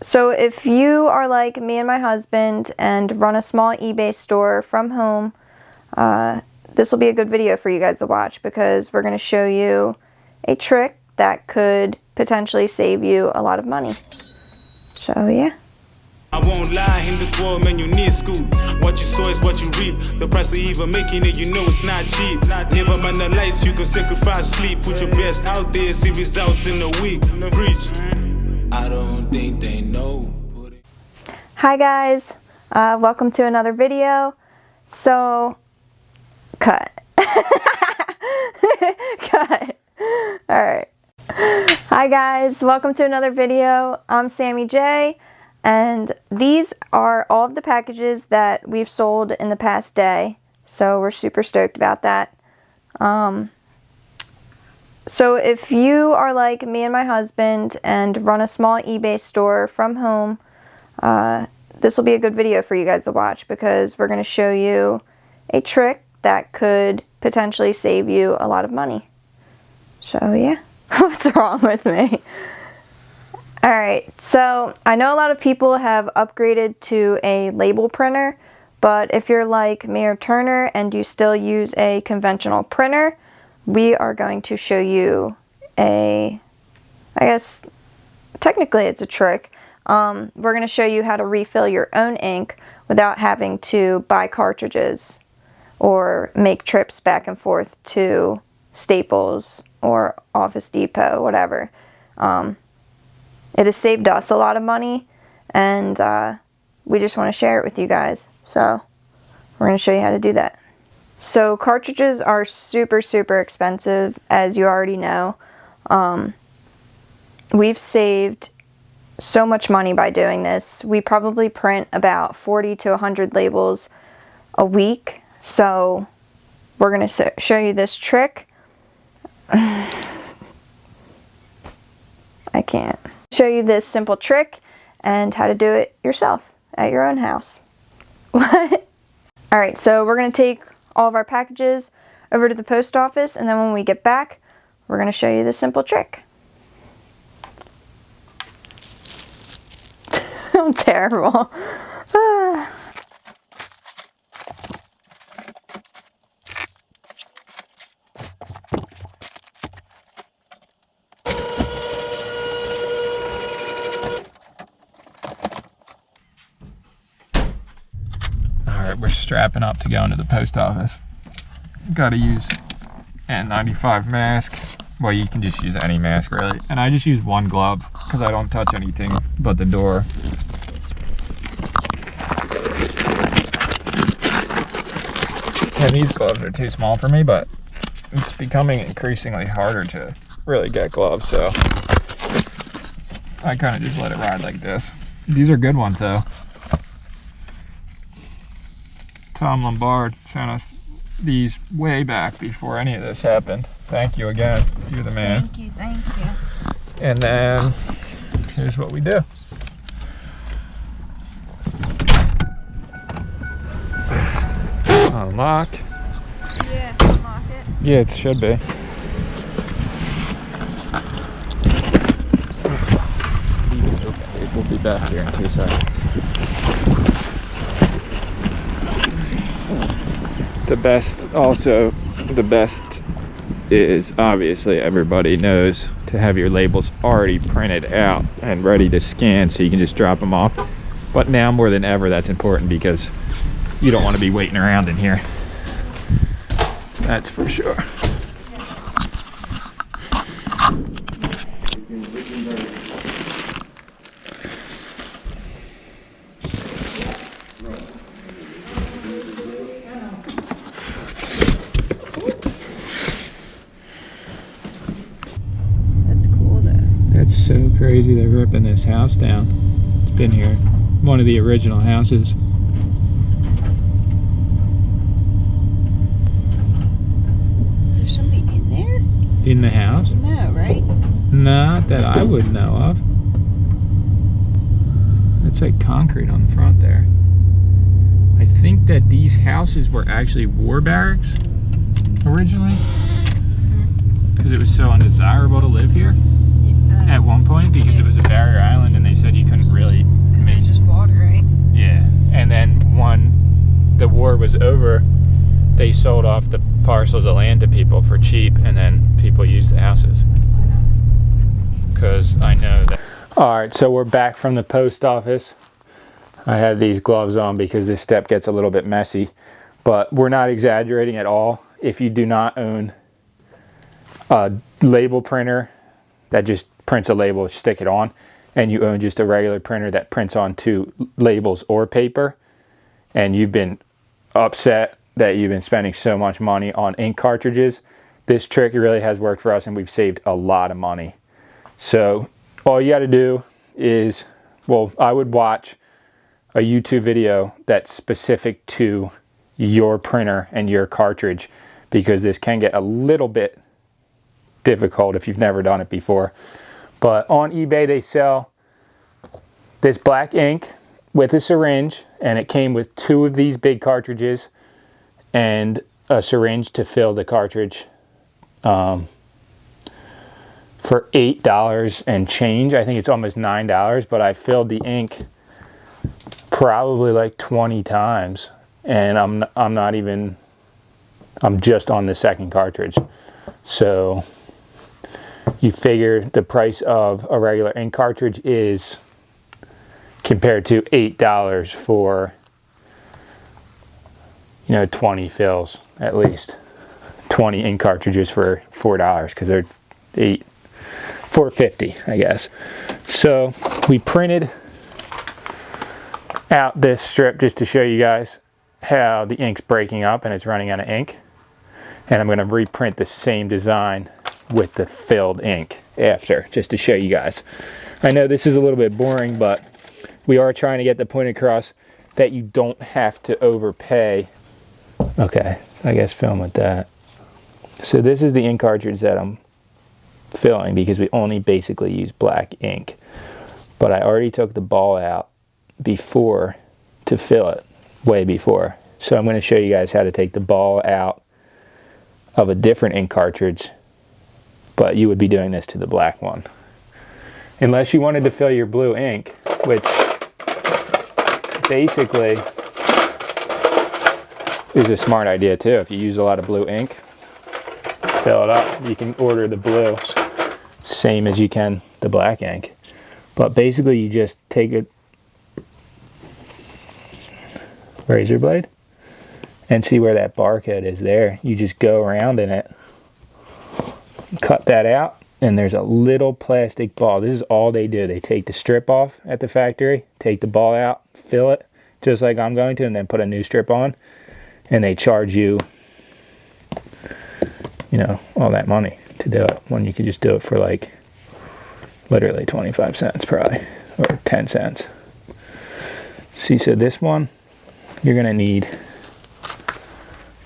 So if you are like me and my husband and run a small eBay store from home, this will be a good video for you guys to watch, because we're going to show you a trick that could potentially save you a lot of money. So yeah. I won't lie, in this world, man, you need school. What you sow is what you reap. The price of even making it, you know it's not cheap. Never mind the lights, you can sacrifice sleep. Put your best out there, see results in a week. Preach. I don't think they know. Hi guys, welcome to another video. So, cut. Cut. Alright. Hi guys, welcome to another video. I'm Sammy J. And these are all of the packages that we've sold in the past day. So we're super stoked about that. So if you are like me and my husband and run a small eBay store from home, this will be a good video for you guys to watch, because we're going to show you a trick that could potentially save you a lot of money. So yeah, what's wrong with me? Alright, so I know a lot of people have upgraded to a label printer, but if you're like me or Turner and you still use a conventional printer, we are going to show you I guess technically it's a trick. We're going to show you how to refill your own ink without having to buy cartridges or make trips back and forth to Staples or Office Depot, whatever. It has saved us a lot of money, and we just want to share it with you guys. So we're going to show you how to do that. So cartridges are super, super expensive, as you already know. We've saved so much money by doing this. We probably print about 40 to 100 labels a week. So we're going to show you this trick. I can't. Show you this simple trick and how to do it yourself at your own house. What? Alright, so we're going to take all of our packages over to the post office, and then when we get back, we're going to show you this simple trick. I'm terrible. We're strapping up to go into the post office. Got to use N95 mask. Well, you can just use any mask really. And I just use one glove because I don't touch anything but the door. And these gloves are too small for me, but it's becoming increasingly harder to really get gloves, so I kind of just let it ride like this. These are good ones though. Tom Lombard sent us these way back before any of this happened. Thank you again. You're the man. Thank you, thank you. And then here's what we do. Unlock. Yeah, unlock it. Yeah, it should be. We'll be back here in 2 seconds. The best is obviously everybody knows to have your labels already printed out and ready to scan so you can just drop them off. But now more than ever, that's important because you don't want to be waiting around in here. That's for sure. It's so crazy they're ripping this house down. It's been here, one of the original houses. Is there somebody in there? In the house? No, right? Not that I would know of. It's like concrete on the front there. I think that these houses were actually war barracks originally, because it was so undesirable to live here at one point, because it was a barrier island and they said you couldn't really war was over, they sold off the parcels of land to people for cheap, and then people used the houses. Because I know that. Alright, so we're back from the post office. I have these gloves on because this step gets a little bit messy, but we're not exaggerating at all. If you do not own a label printer that just prints a label, stick it on, and you own just a regular printer that prints onto labels or paper, and you've been upset that you've been spending so much money on ink cartridges, this trick really has worked for us, and we've saved a lot of money. So all you got to do is, well, I would watch a YouTube video that's specific to your printer and your cartridge, because this can get a little bit difficult if you've never done it before. But on eBay they sell this black ink with a syringe, and it came with 2 of these big cartridges and a syringe to fill the cartridge for $8 and change. I think it's almost $9, but I filled the ink probably like 20 times, and I'm just on the second cartridge. So you figure the price of a regular ink cartridge is, compared to $8 for, 20 fills, at least 20 ink cartridges for $4, because they're $4.50, I guess. So we printed out this strip just to show you guys how the ink's breaking up and it's running out of ink, and I'm going to reprint the same design with the filled ink after, just to show you guys. I know this is a little bit boring, but we are trying to get the point across that you don't have to overpay. Okay, I guess film with that. So this is the ink cartridge that I'm filling, because we only basically use black ink, but I already took the ball out before to fill it, way before. So I'm going to show you guys how to take the ball out of a different ink cartridge, but you would be doing this to the black one. Unless you wanted to fill your blue ink, which basically is a smart idea too. If you use a lot of blue ink, fill it up. You can order the blue same as you can the black ink. But basically you just take a razor blade and see where that barcode is there. You just go around in it, cut that out, and there's a little plastic ball. This is all they do. They take the strip off at the factory, take the ball out, fill it, just like I'm going to, and then put a new strip on, and they charge you, all that money to do it, when you could just do it for like literally 25 cents probably, or 10 cents. See, so this one, you're gonna need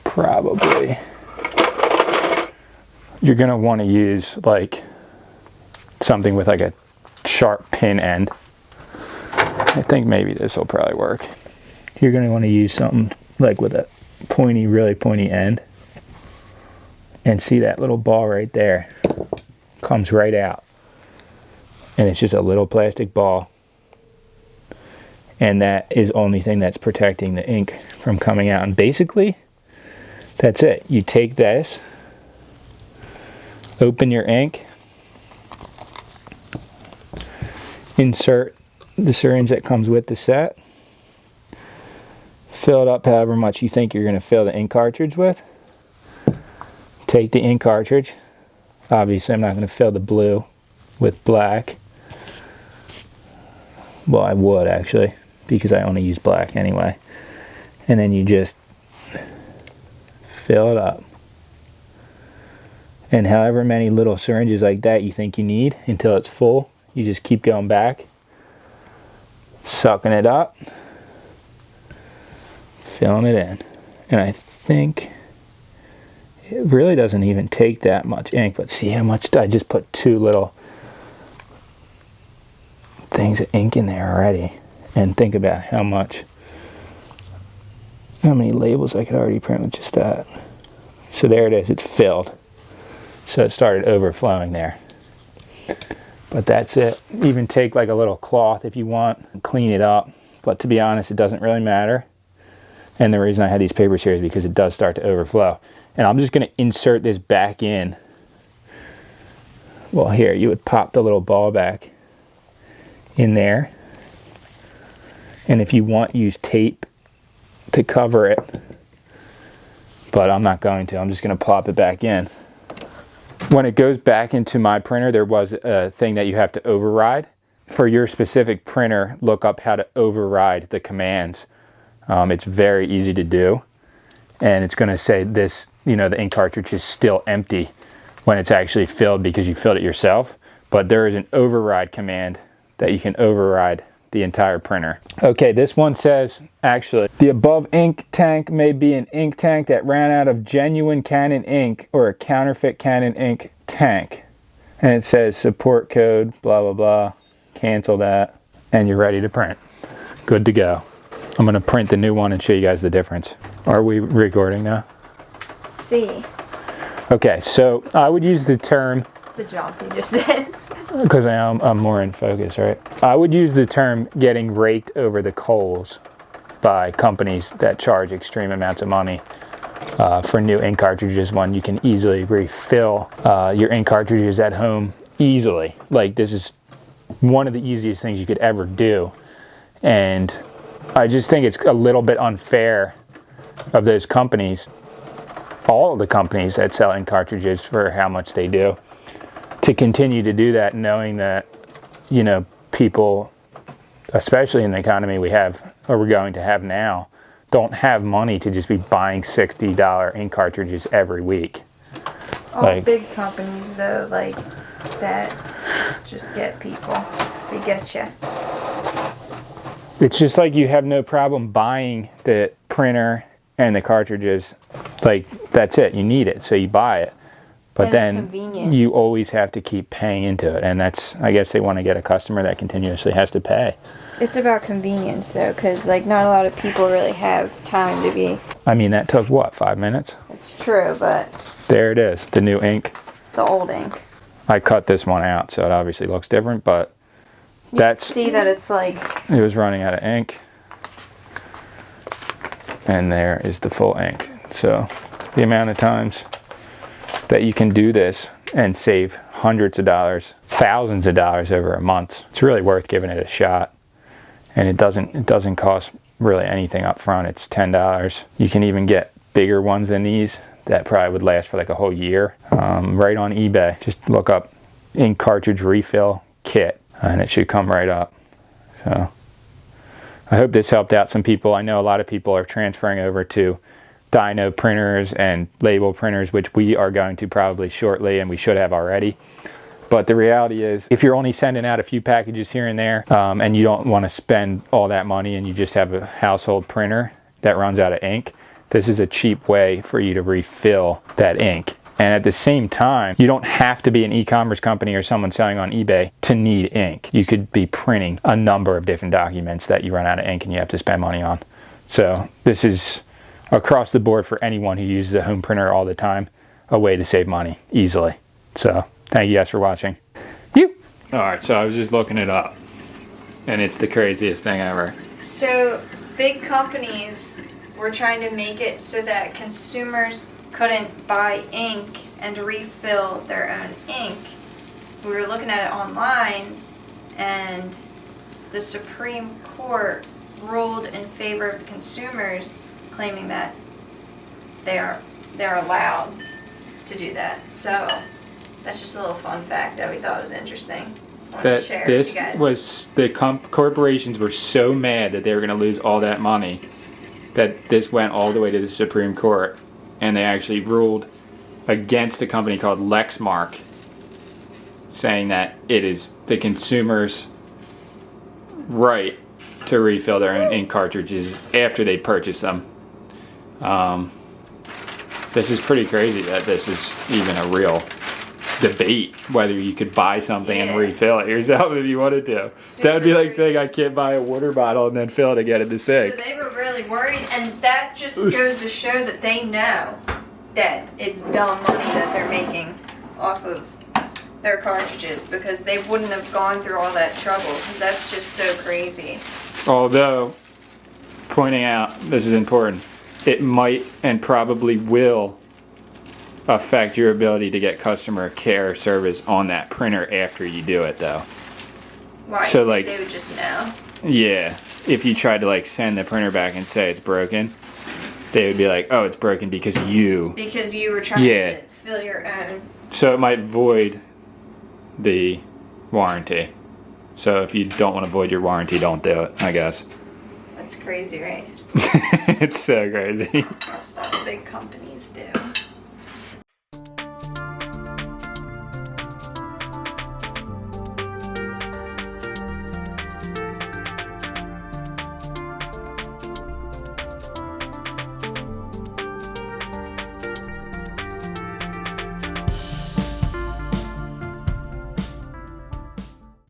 probably, you're gonna want to use like something with like a sharp pin end. I think maybe this will probably work. You're gonna want to use something like with a pointy, really pointy end. And see that little ball right there? Comes right out. And it's just a little plastic ball. And that is the only thing that's protecting the ink from coming out. And basically, that's it. You take this, open your ink, insert the syringe that comes with the set, fill it up however much you think you're going to fill the ink cartridge with. Take the ink cartridge. Obviously, I'm not going to fill the blue with black. Well, I would actually, because I only use black anyway. And then you just fill it up. And however many little syringes like that you think you need until it's full, you just keep going back, sucking it up, filling it in. And I think it really doesn't even take that much ink, but see how much I just put 2 little things of ink in there already. And think about how many labels I could already print with just that. So there it is, it's filled. So it started overflowing there. But that's it. Even take like a little cloth if you want and clean it up. But to be honest, it doesn't really matter. And the reason I had these papers here is because it does start to overflow. And I'm just going to insert this back in. Well, here, you would pop the little ball back in there. And if you want, use tape to cover it. But I'm not going to. I'm just going to plop it back in. When it goes back into my printer, there was a thing that you have to override. For your specific printer, look up how to override the commands. It's very easy to do. And it's going to say this, you know, the ink cartridge is still empty when it's actually filled because you filled it yourself. But there is an override command that you can override the entire printer. Okay, this one says, actually, the above ink tank may be an ink tank that ran out of genuine Canon ink or a counterfeit Canon ink tank. And it says support code, blah, blah, blah. Cancel that, and you're ready to print. Good to go. I'm gonna print the new one and show you guys the difference. Are we recording now? See. Okay, so I would use the term... The jump you just did. Because I'm more in focus, right? I would use the term getting raked over the coals by companies that charge extreme amounts of money for new ink cartridges when you can easily refill your ink cartridges at home easily. Like, this is one of the easiest things you could ever do. And I just think it's a little bit unfair of those companies, all of the companies that sell ink cartridges for how much they do, to continue to do that, knowing that, you know, people, especially in the economy we have, or we're going to have now, don't have money to just be buying $60 ink cartridges every week. All like, big companies, though, like that, just get people. They get you. It's just like you have no problem buying the printer and the cartridges. Like, that's it. You need it, so you buy it. But then you always have to keep paying into it. And that's, I guess they want to get a customer that continuously has to pay. It's about convenience, though, because, like, not a lot of people really have time to be... I mean, that took, what, 5 minutes? It's true, but... There it is, the new ink. The old ink. I cut this one out, so it obviously looks different, but that's... You see that it's like... It was running out of ink. And there is the full ink. So, the amount of times that you can do this and save hundreds of dollars, thousands of dollars over a month. It's really worth giving it a shot. And it doesn't cost really anything up front. It's $10. You can even get bigger ones than these that probably would last for like a whole year. Right on eBay. Just look up ink cartridge refill kit and it should come right up. So I hope this helped out some people. I know a lot of people are transferring over to dyno printers and label printers, which we are going to probably shortly, and we should have already. But the reality is, if you're only sending out a few packages here and there, and you don't want to spend all that money and you just have a household printer that runs out of ink, this is a cheap way for you to refill that ink. And at the same time, you don't have to be an e-commerce company or someone selling on eBay to need ink. You could be printing a number of different documents that you run out of ink and you have to spend money on. So this is across the board for anyone who uses a home printer all the time, a way to save money easily. So thank you guys for watching. Alright, so I was just looking it up, and it's the craziest thing ever. So big companies were trying to make it so that consumers couldn't buy ink and refill their own ink. We were looking at it online, and the Supreme Court ruled in favor of the consumers, claiming that they're allowed to do that. So that's just a little fun fact that we thought was interesting. I wanted to share with you guys. Was the corporations were so mad that they were going to lose all that money that this went all the way to the Supreme Court, and they actually ruled against a company called Lexmark, saying that it is the consumer's right to refill their own ink cartridges after they purchase them. This is pretty crazy that this is even a real debate, whether you could buy something and refill it yourself if you wanted to. That would be like saying I can't buy a water bottle and then fill it again at the sink. So they were really worried, and that just goes to show that they know that it's dumb money that they're making off of their cartridges, because they wouldn't have gone through all that trouble. That's just so crazy. Although pointing out, this is important, it might and probably will affect your ability to get customer care service on that printer after you do it, though. Why? So, You think like, they would just know. Yeah, if you tried to like send the printer back and say it's broken, they would be like, oh, it's broken because you were trying to fill your own. So it might void the warranty. So if you don't want to void your warranty, don't do it, I guess. That's crazy, right? It's so crazy. That's stuff big companies do.